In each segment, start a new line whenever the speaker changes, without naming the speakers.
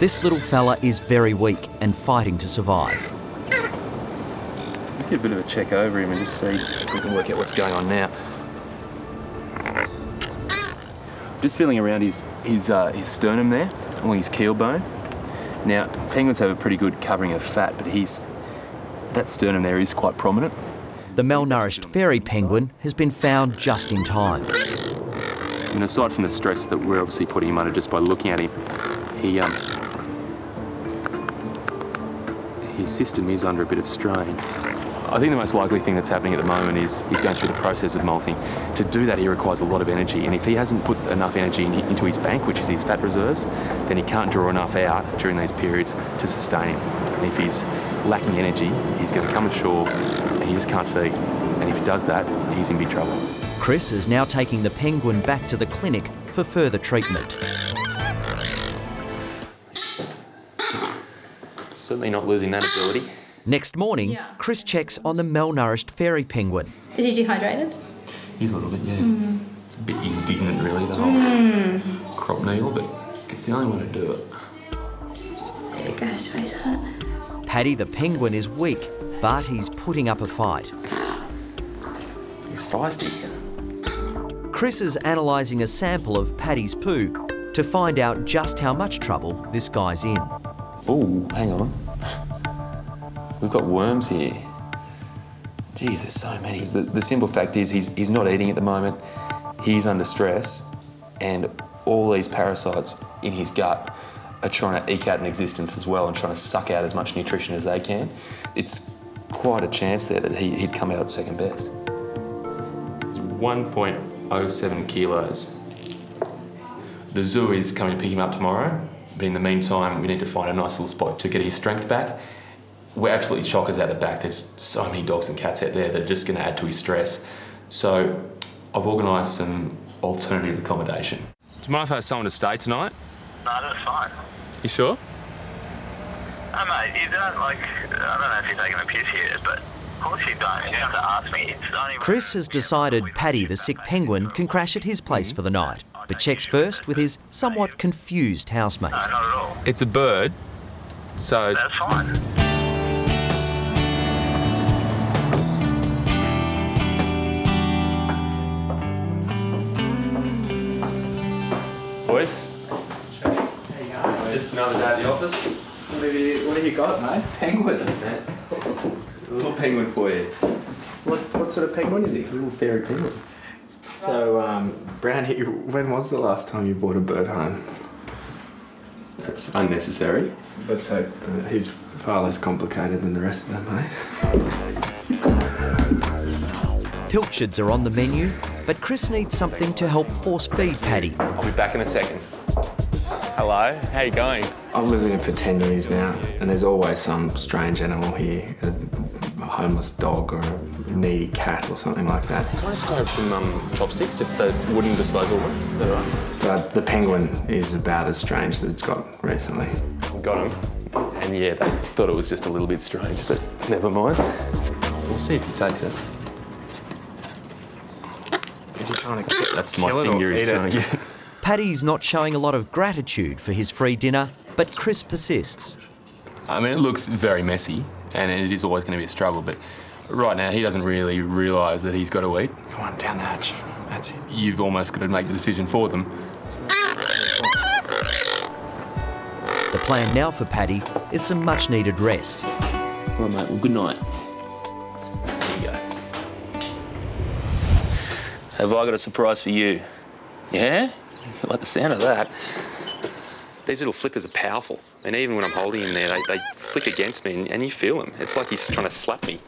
This little fella is very weak and fighting to survive.
Let's get a bit of a check over him and just see if we can work out what's going on now. Just feeling around his sternum there, along his keel bone. Now, penguins have a pretty good covering of fat, but that sternum there is quite prominent.
The malnourished fairy penguin has been found just in time.
And aside from the stress that we're obviously putting him under just by looking at him, his system is under a bit of strain. I think the most likely thing that's happening at the moment is he's going through the process of molting. To do that, he requires a lot of energy, and if he hasn't put enough energy into his bank, which is his fat reserves, then he can't draw enough out during these periods to sustain him. And if he's lacking energy, he's going to come ashore and he just can't feed. And if he does that, he's in big trouble.
Chris is now taking the penguin back to the clinic for further treatment.
Certainly not losing that ability.
Next morning, Chris checks on the malnourished fairy penguin.
Is he dehydrated?
He's a little bit, yeah. It's a bit indignant, really, the whole crop meal, but it's the only way to do it.
There you go, sweetheart.
Paddy the penguin is weak, but he's putting up a fight.
He's feisty.
Chris is analysing a sample of Paddy's poo to find out just how much trouble this guy's in.
Oh, hang on. We've got worms here. Geez, there's so many. The simple fact is he's not eating at the moment, he's under stress, and all these parasites in his gut are trying to eke out an existence as well and trying to suck out as much nutrition as they can. It's quite a chance there that he'd come out second best. It's 1.07 kilos. The zoo is coming to pick him up tomorrow, but in the meantime, we need to find a nice little spot to get his strength back. We're absolutely shockers out the back. There's so many dogs and cats out there that are just going to add to his stress. So I've organised some alternative accommodation. Do you mind if I have someone to stay tonight?
No, that's fine.
You sure?
No, mate, you don't, I don't know if you're taking a piss here, but of course you don't. You don't have to ask me. It's only...
Chris has decided Paddy the sick penguin can crash at his place for the night, but checks first with his somewhat confused housemate.
No, not at all.
It's a bird, so...
That's fine.
Boys, just another day at the office.
What have you got, mate? Penguin.
A little penguin for you.
What sort of penguin is he?
It's a little fairy penguin.
So, Brownie, when was the last time you brought a bird home?
That's unnecessary.
Let's hope he's far less complicated than the rest of them, eh?
Pilchards are on the menu, but Chris needs something to help force feed Paddy.
I'll be back in a second. Hello, how you going?
I've lived here for 10 years now, and there's always some strange animal here, a homeless dog or a needy cat or something like that.
Can I just grab some chopsticks, just the wooden disposal one? Is that right?
But the penguin is about as strange as it's got recently.
Got him. And yeah, they thought it was just a little bit strange, but never mind. We'll see if he takes it.
Is he trying to
That's my finger he's trying to get.
Paddy's not showing a lot of gratitude for his free dinner, but Chris persists.
I mean, it looks very messy, and it is always going to be a struggle, but right now he doesn't really realise that he's got to eat.
Come on, down the hatch. That's it.
You've almost got to make the decision for them.
The plan now for Paddy is some much-needed rest.
All right, mate, well, good night. There you go. Have I got a surprise for you? Yeah? You like the sound of that? These little flippers are powerful, and even when I'm holding him there, they flick against me, and you feel them. It's like he's trying to slap me.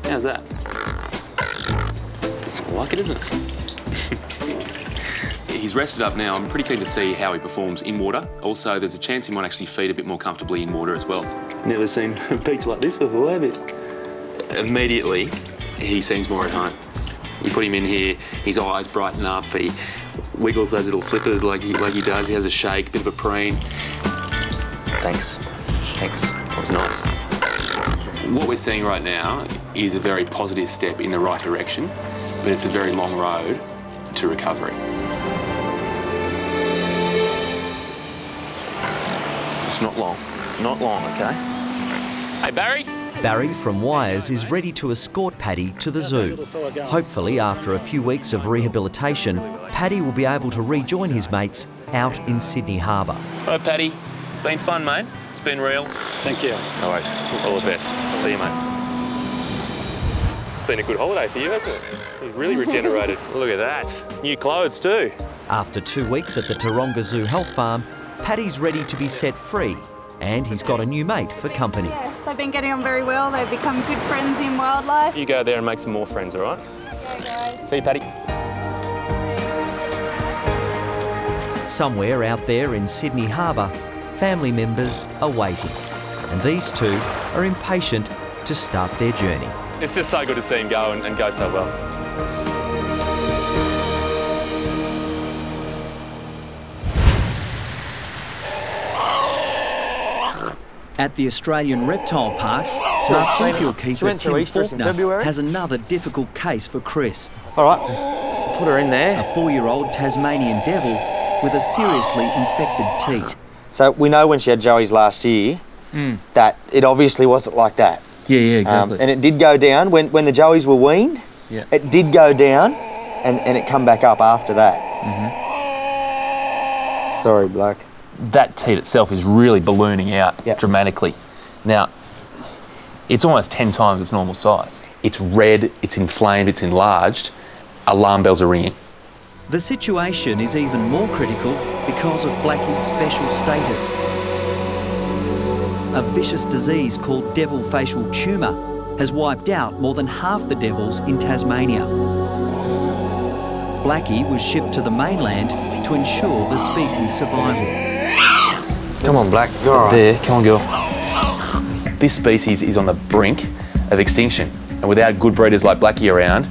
How's that? I like it, isn't it? He's rested up now. I'm pretty keen to see how he performs in water. Also, there's a chance he might actually feed a bit more comfortably in water as well. Never seen a beach like this before, have you? Immediately, he seems more at home. You put him in here, his eyes brighten up, he wiggles those little flippers like he does, he has a shake, a bit of a preen. Thanks. That was nice. What we're seeing right now is a very positive step in the right direction, but it's a very long road to recovery. It's not long. Not long, okay?
Hey, Barry?
Barry from Wires is ready to escort Paddy to the zoo. Hopefully, after a few weeks of rehabilitation, Paddy will be able to rejoin his mates out in Sydney Harbour.
All right, Paddy. It's been fun, mate. It's been real.
Thank you.
No worries. All the best. See you, mate. It's been a good holiday for you, hasn't it? You've really regenerated. Look at that. New clothes, too.
After 2 weeks at the Taronga Zoo Health Farm, Paddy's ready to be set free, and he's got a new mate for company.
Yeah, they've been getting on very well. They've become good friends in wildlife.
You go there and make some more friends, all right?
Okay, guys.
See you, Paddy.
Somewhere out there in Sydney Harbour, family members are waiting, and these two are impatient to start their journey.
It's just so good to see him go and go so well.
At the Australian Reptile Park, marsupial keeper Tim Faulkner has another difficult case for Chris.
All right, put her in there.
A 4-year-old Tasmanian devil with a seriously infected teat.
So we know when she had Joey's last year that it obviously wasn't like that.
Yeah, exactly.
And it did go down when the Joeys were weaned.
Yeah.
It did go down, and it come back up after that. Sorry, Black.
That teat itself is really ballooning out dramatically. Now, it's almost 10 times its normal size. It's red, it's inflamed, it's enlarged. Alarm bells are ringing.
The situation is even more critical because of Blackie's special status. A vicious disease called devil facial tumour has wiped out more than half the devils in Tasmania. Blackie was shipped to the mainland to ensure the species' survival.
Come on, Black. You're all right.
There, come on, girl. This species is on the brink of extinction, and without good breeders like Blackie around,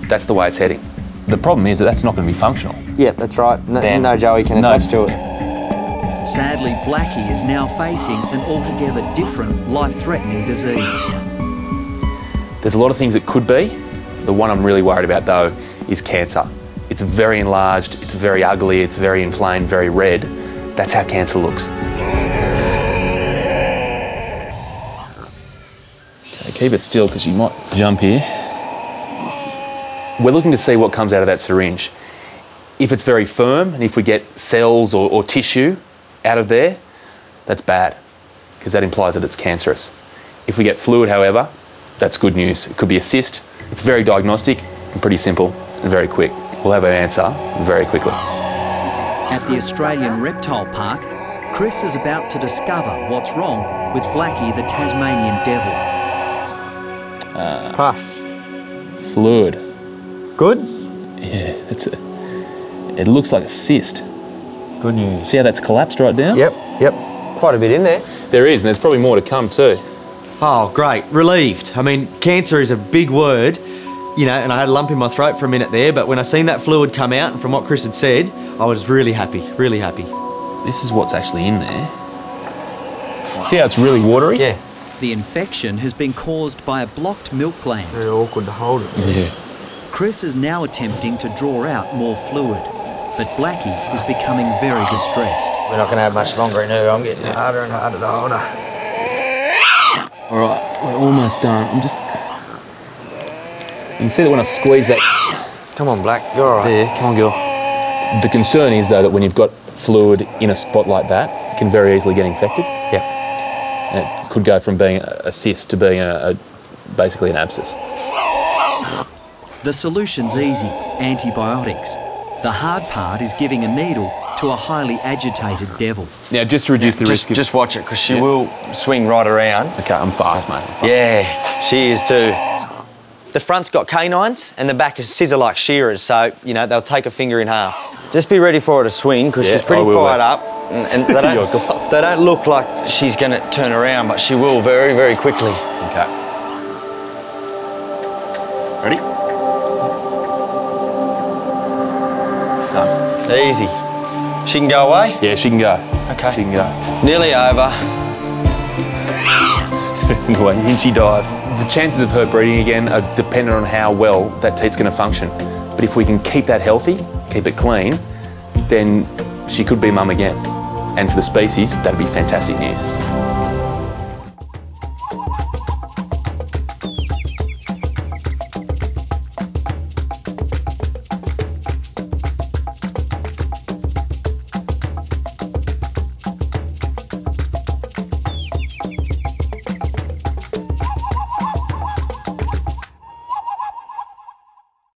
that's the way it's heading. The problem is that that's not going to be functional.
Yeah, that's right. No Joey can attach to it.
Sadly, Blackie is now facing an altogether different, life-threatening disease.
There's a lot of things it could be. The one I'm really worried about, though, is cancer. It's very enlarged, it's very ugly, it's very inflamed, very red. That's how cancer looks. Okay, keep it still because you might jump here. We're looking to see what comes out of that syringe. If it's very firm and if we get cells or tissue out of there, that's bad because that implies that it's cancerous. If we get fluid, however, that's good news. It could be a cyst. It's very diagnostic and pretty simple and very quick. We'll have our answer very quickly.
At the Australian Reptile Park, Chris is about to discover what's wrong with Blackie the Tasmanian devil.
Pass.
Fluid.
Good?
Yeah, it looks like a cyst.
Good news.
See how that's collapsed right down?
Yep. Quite a bit in there.
There is, and there's probably more to come too.
Oh, great. Relieved. I mean, cancer is a big word, you know, and I had a lump in my throat for a minute there, but when I seen that fluid come out, and from what Chris had said, I was really happy, really happy.
This is what's actually in there. See how it's really watery?
Yeah.
The infection has been caused by a blocked milk gland.
Very awkward to hold it.
Yeah.
Chris is now attempting to draw out more fluid, but Blackie is becoming very distressed.
We're not going to have much longer in here. I'm getting harder and harder to hold her.
All right, we're almost done. You can see that when I squeeze that...
Come on, Black, you're all right.
There, come on, girl. The concern is, though, that when you've got fluid in a spot like that, it can very easily get infected.
Yeah.
And it could go from being a cyst to being basically an abscess.
The solution's easy, antibiotics. The hard part is giving a needle to a highly agitated devil.
Now, just to reduce the risk of...
Just watch it, because she will swing right around.
Okay, I'm fast, mate.
Yeah, she is too. The front's got canines and the back is scissor-like shearers, so, you know, they'll take a finger in half. Just be ready for her to swing, because she's pretty fired up. And they don't look like she's going to turn around, but she will very, very quickly.
Okay. Ready?
Done. Easy. She can go away?
Yeah, she can go.
Okay.
She can go.
Nearly over.
Anyway, in she dives. The chances of her breeding again are dependent on how well that teat's going to function. But if we can keep that healthy, keep it clean, then she could be mum again. And for the species, that'd be fantastic news.